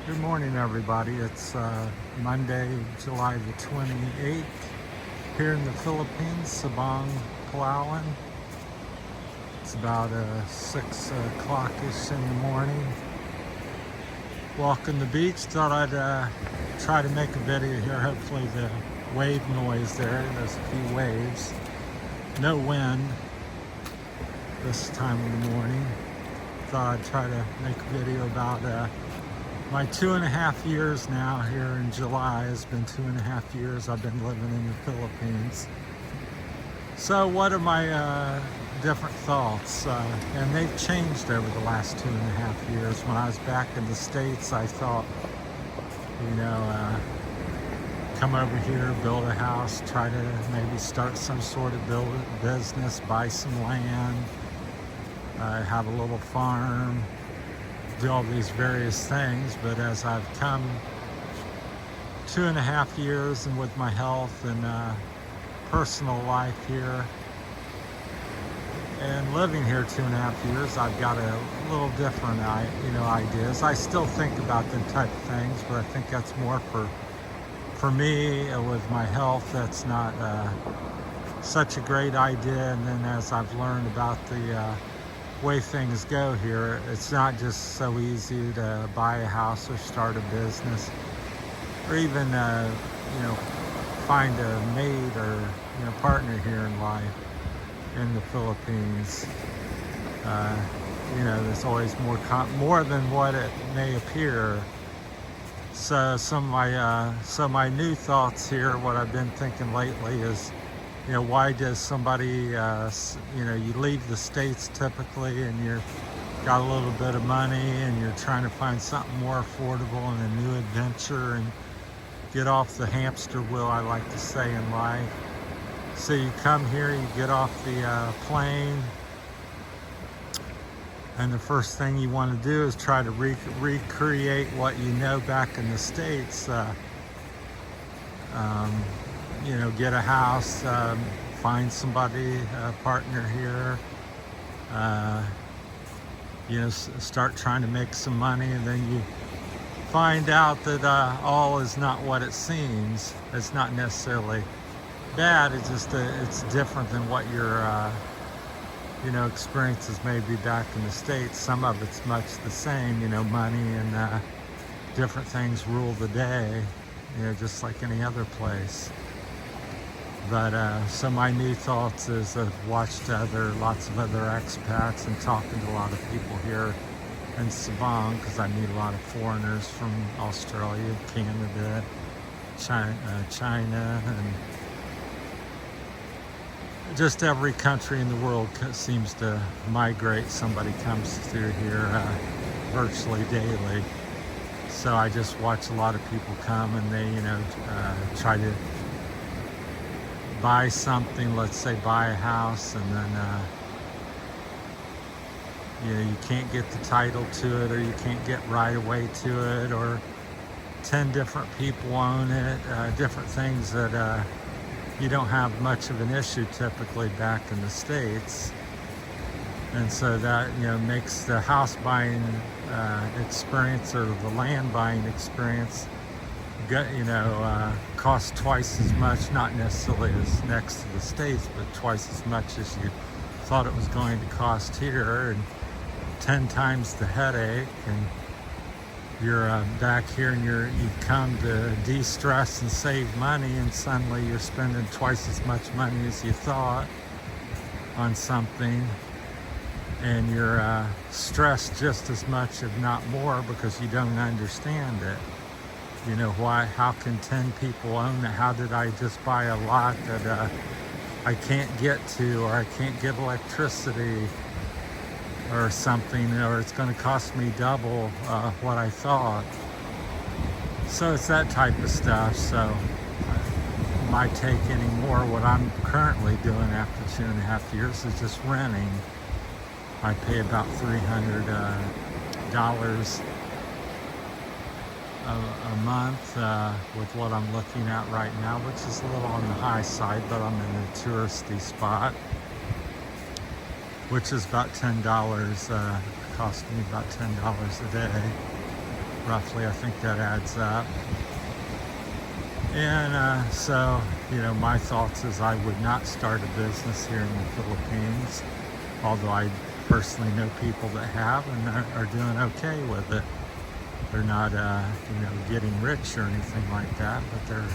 Good morning, everybody. It's Monday, July the 28th, here in the Philippines, Sabang, Palawan. It's about 6 o'clock-ish in the morning. Walking the beach, thought I'd try to make a video here. Hopefully the wave noise there's a few waves. No wind this time of the morning. Thought I'd try to make a video about my 2.5 years now here in July. Has been 2.5 years I've been living in the Philippines. So what are my different thoughts? And they've changed over the last 2.5 years. When I was back in the States, I thought, come over here, build a house, try to maybe start some sort of business, buy some land, have a little farm, do all these various things. But as I've come 2.5 years, and with my health and personal life here and living here 2.5 years, I've got a little different ideas. I still think about them type of things, but I think that's more for me with my health. That's not such a great idea. And then as I've learned about the way things go here, it's not just so easy to buy a house or start a business, or even find a mate or partner here in life in the Philippines. There's always more than what it may appear. So my new thoughts here, what I've been thinking lately is, why does somebody, you leave the States typically and you're got a little bit of money and you're trying to find something more affordable and a new adventure and get off the hamster wheel, I like to say, in life. So you come here, you get off the plane, and the first thing you want to do is try to recreate what you know back in the States. Get a house, find somebody, a partner here, start trying to make some money, and then you find out that all is not what it seems. It's not necessarily bad, it's just it's different than what your experiences may be back in the States. Some of it's much the same, money and different things rule the day, just like any other place. But so my new thoughts is I've watched lots of other expats and talking to a lot of people here in Sabang, because I meet a lot of foreigners from Australia, Canada, China, and just every country in the world seems to migrate. Somebody comes through here virtually daily. So I just watch a lot of people come, and they try to buy something, let's say buy a house, and then you can't get the title to it, or you can't get right away to it, or 10 different people own it, different things that you don't have much of an issue typically back in the States. And so that makes the house buying experience, or the land buying experience, cost twice as much, not necessarily as next to the States, but twice as much as you thought it was going to cost here, and 10 times the headache. And you're back here, and you've come to de-stress and save money, and suddenly you're spending twice as much money as you thought on something, and you're stressed just as much, if not more, because you don't understand it. How can 10 people own it? How did I just buy a lot that I can't get to, or I can't get electricity or something, or it's going to cost me double what I thought? So it's that type of stuff. So my take anymore, what I'm currently doing after 2.5 years, is just renting. I pay about $300 a month with what I'm looking at right now, which is a little on the high side, but I'm in a touristy spot, which is about $10, cost me about $10 a day. roughly. I think that adds up. And so, my thoughts is I would not start a business here in the Philippines, although I personally know people that have and are doing okay with it. They're not, getting rich or anything like that, but they're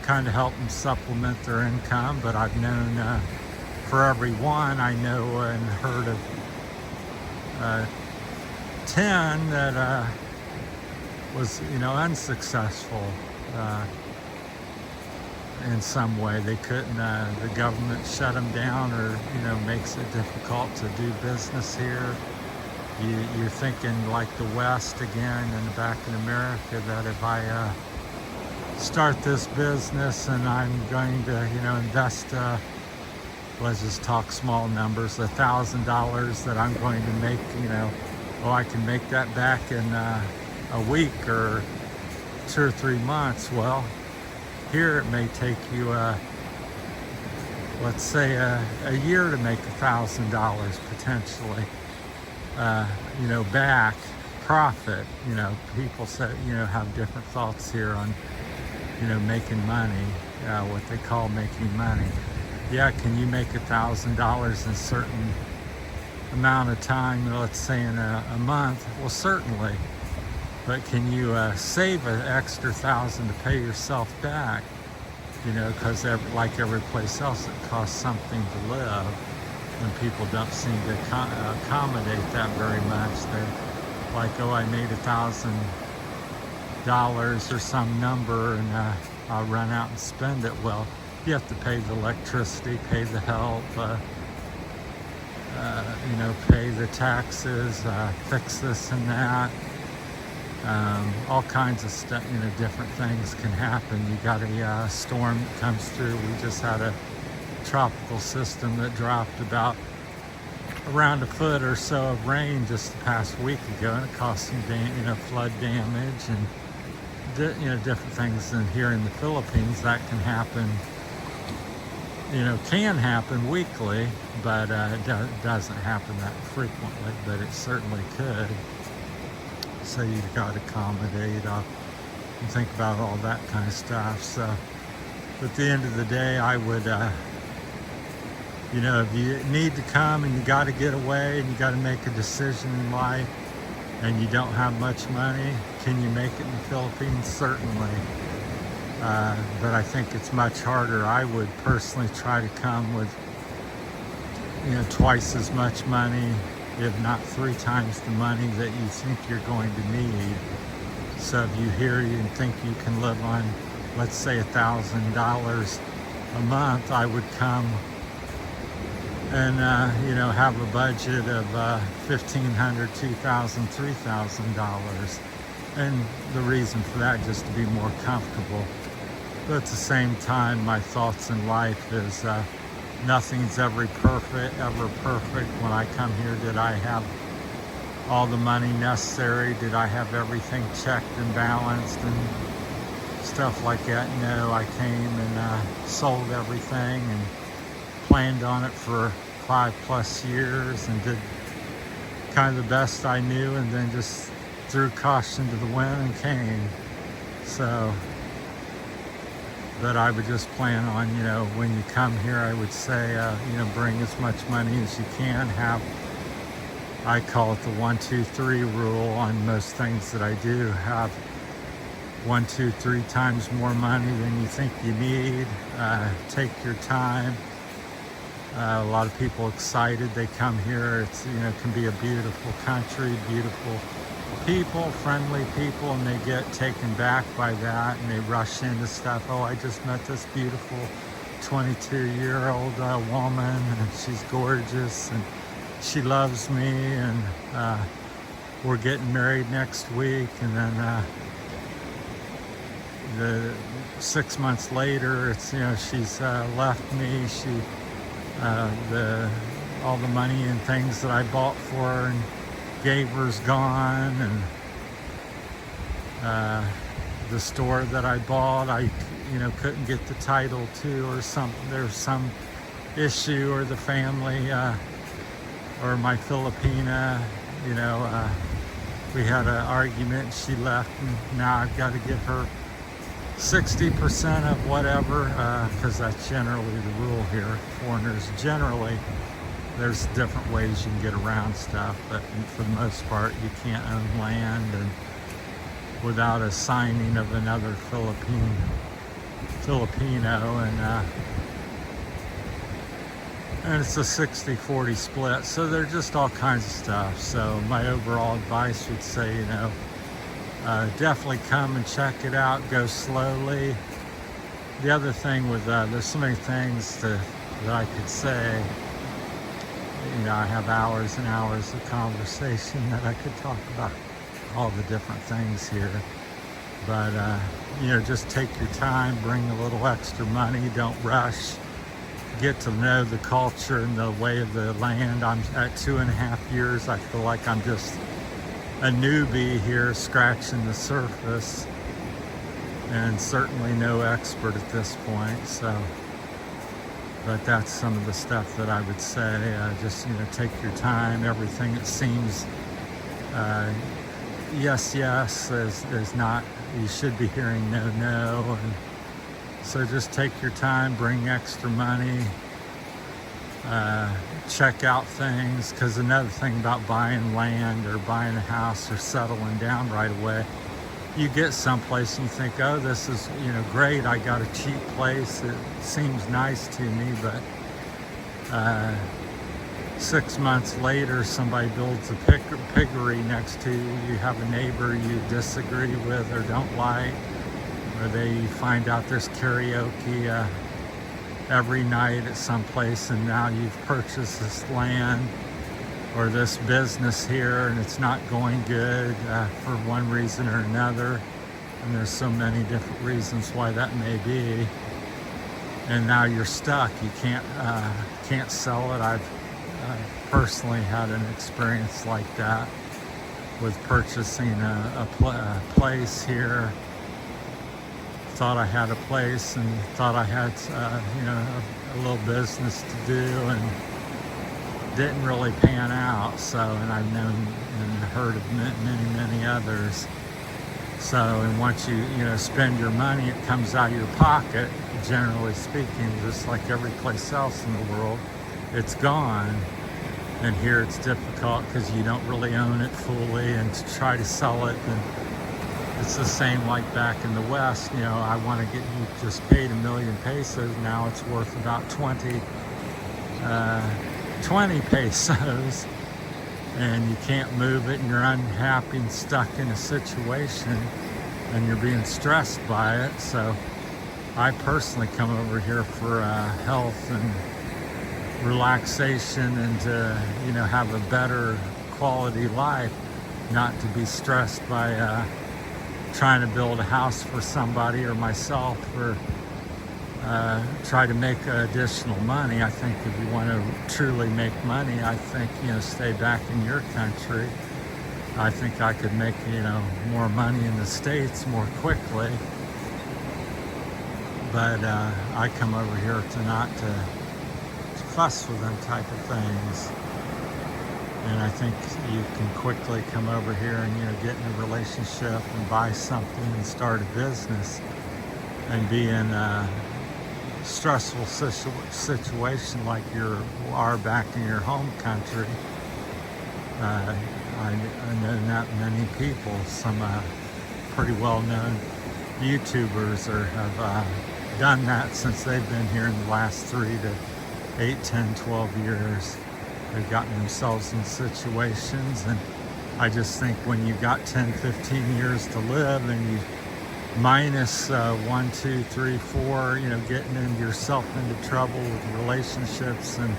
kind of helping supplement their income. But I've known, for every one, I know and heard of 10 that was, unsuccessful in some way. They couldn't, the government shut them down, or, makes it difficult to do business here. You're thinking like the West again, and back in America, that if I start this business and I'm going to, invest, let's just talk small numbers, $1,000 that I'm going to make, I can make that back in a week or 2 or 3 months. Well, here it may take you, let's say, a year to make $1,000 potentially. Back profit. People say, have different thoughts here on, making money, what they call making money. Yeah, can you make $1,000 in a certain amount of time, let's say in a month? Well, certainly. But can you save an extra $1,000 to pay yourself back? Because like every place else, it costs something to live. And people don't seem to accommodate that very much. They're like, I made $1,000 or some number, and I'll run out and spend it. Well, you have to pay the electricity, pay the help, pay the taxes, fix this and that. All kinds of stuff, different things can happen. You got a storm that comes through. We just had a tropical system that dropped about around a foot or so of rain just the past week ago, and it caused some flood damage and different things. And here in the Philippines, that can happen weekly, but it doesn't happen that frequently, but it certainly could. So you've got to accommodate and think about all that kind of stuff. So at the end of the day, I would if you need to come and you got to get away and you got to make a decision in life and you don't have much money, can you make it in the Philippines? Certainly. But I think it's much harder. I would personally try to come with, twice as much money, if not 3 times the money that you think you're going to need. So if you think you can live on, let's say $1,000 a month, I would come and have a budget of $1,500, $2,000, $3,000, and the reason for that just to be more comfortable. But at the same time, my thoughts in life is nothing's ever perfect. When I come here, did I have all the money necessary? Did I have everything checked and balanced and stuff like that? No, I came and sold everything and planned on it for 5+ years and did kind of the best I knew, and then just threw caution to the wind and came. So, but I would just plan on, when you come here, I would say, bring as much money as you can. I call it the 1, 2, 3 rule on most things that I do. Have 1, 2, 3 times more money than you think you need. Take your time. A lot of people excited. They come here. It's, can be a beautiful country, beautiful people, friendly people, and they get taken back by that, and they rush into stuff. I just met this beautiful 22-year-old woman, and she's gorgeous, and she loves me, and we're getting married next week. And then the 6 months later, it's, she's left me. All the money and things that I bought for her and gave her is gone, and the store that I bought, I couldn't get the title to, or something. There's some issue, or the family, or my Filipina, we had an argument, she left, and now I've got to give her 60% of whatever, because that's generally the rule here. Foreigners generally, there's different ways you can get around stuff, but for the most part, you can't own land and without a signing of another Filipino, and it's a 60-40 split. So they're just all kinds of stuff. So my overall advice would say, definitely come and check it out. Go slowly. The other thing with there's so many things that I could say. I have hours and hours of conversation that I could talk about all the different things here. But just take your time, bring a little extra money, don't rush. Get to know the culture and the way of the land. I'm at 2.5 years. I feel like I'm just a newbie here, scratching the surface, and certainly no expert at this point. So, but that's some of the stuff that I would say. Just take your time. Everything it seems yes is not. You should be hearing no. And so just take your time, bring extra money, check out things, because another thing about buying land or buying a house or settling down right away, you get someplace and you think, oh, this is great, I got a cheap place, it seems nice to me, but 6 months later somebody builds a piggery next to you, you have a neighbor you disagree with or don't like, or they find out there's karaoke every night at some place, and now you've purchased this land or this business here and it's not going good for one reason or another, and there's so many different reasons why that may be, and now you're stuck. You can't sell it. I've personally had an experience like that with purchasing a place here. Thought I had a place and thought I had a little business to do, and didn't really pan out. So, and I've known and heard of many others. So, and once you spend your money, it comes out of your pocket, generally speaking, just like every place else in the world. It's gone. And here it's difficult because you don't really own it fully, and to try to sell it, and it's the same like back in the West. I want to get, you just paid 1 million pesos. Now it's worth about 20 pesos, and you can't move it, and you're unhappy and stuck in a situation, and you're being stressed by it. So I personally come over here for health and relaxation, and to have a better quality life, not to be stressed by trying to build a house for somebody or myself, or try to make additional money. I think if you want to truly make money, I think stay back in your country. I think I could make more money in the States more quickly, but I come over here to not to fuss with them type of things. And I think you can quickly come over here and get in a relationship and buy something and start a business and be in a stressful situation like you are back in your home country. I know not many people, some pretty well-known YouTubers have done that since they've been here in the last 3 to 8, 10, 12 years. They've gotten themselves in situations, and I just think when you've got 10, 15 years to live, and you minus 1, 2, 3, 4, getting yourself into trouble with relationships and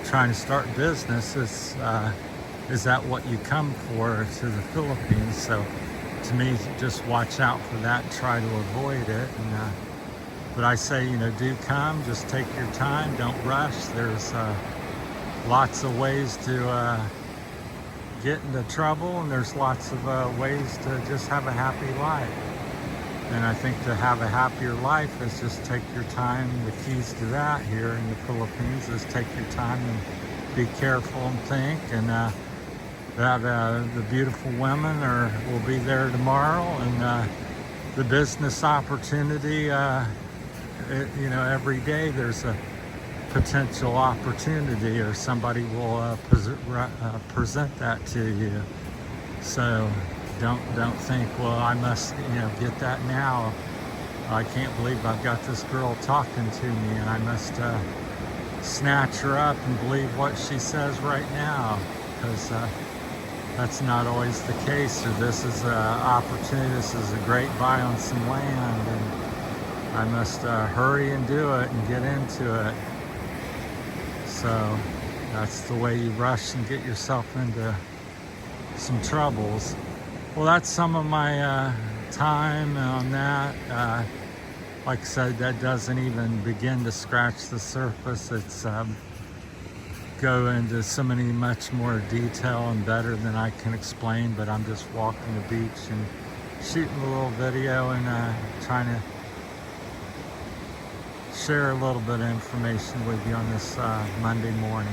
trying to start business, is that what you come for to the Philippines? So to me, just watch out for that, try to avoid it. And but I say, do come, just take your time, don't rush. There's lots of ways to get into trouble, and there's lots of ways to just have a happy life. And I think to have a happier life is just take your time. The keys to that here in the Philippines is take your time and be careful and think. And that the beautiful women will be there tomorrow, and the business opportunity. Every day there's a potential opportunity, or somebody will present that to you. So don't think, well, I must get that now. I can't believe I've got this girl talking to me, and I must snatch her up and believe what she says right now, because that's not always the case. Or this is an opportunity. This is a great buy on some land, and I must hurry and do it and get into it. So that's the way you rush and get yourself into some troubles. Well, that's some of my time on that. Like I said, that doesn't even begin to scratch the surface. It's go into so many much more detail and better than I can explain, but I'm just walking the beach and shooting a little video and trying to share a little bit of information with you on this Monday morning,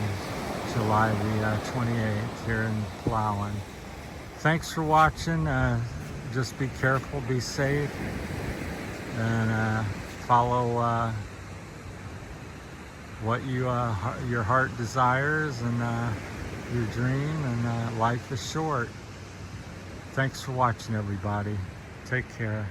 July the 28th here in Palawan. Thanks for watching. Just be careful, be safe, and follow what your heart desires, and your dream, and life is short. Thanks for watching, everybody. Take care.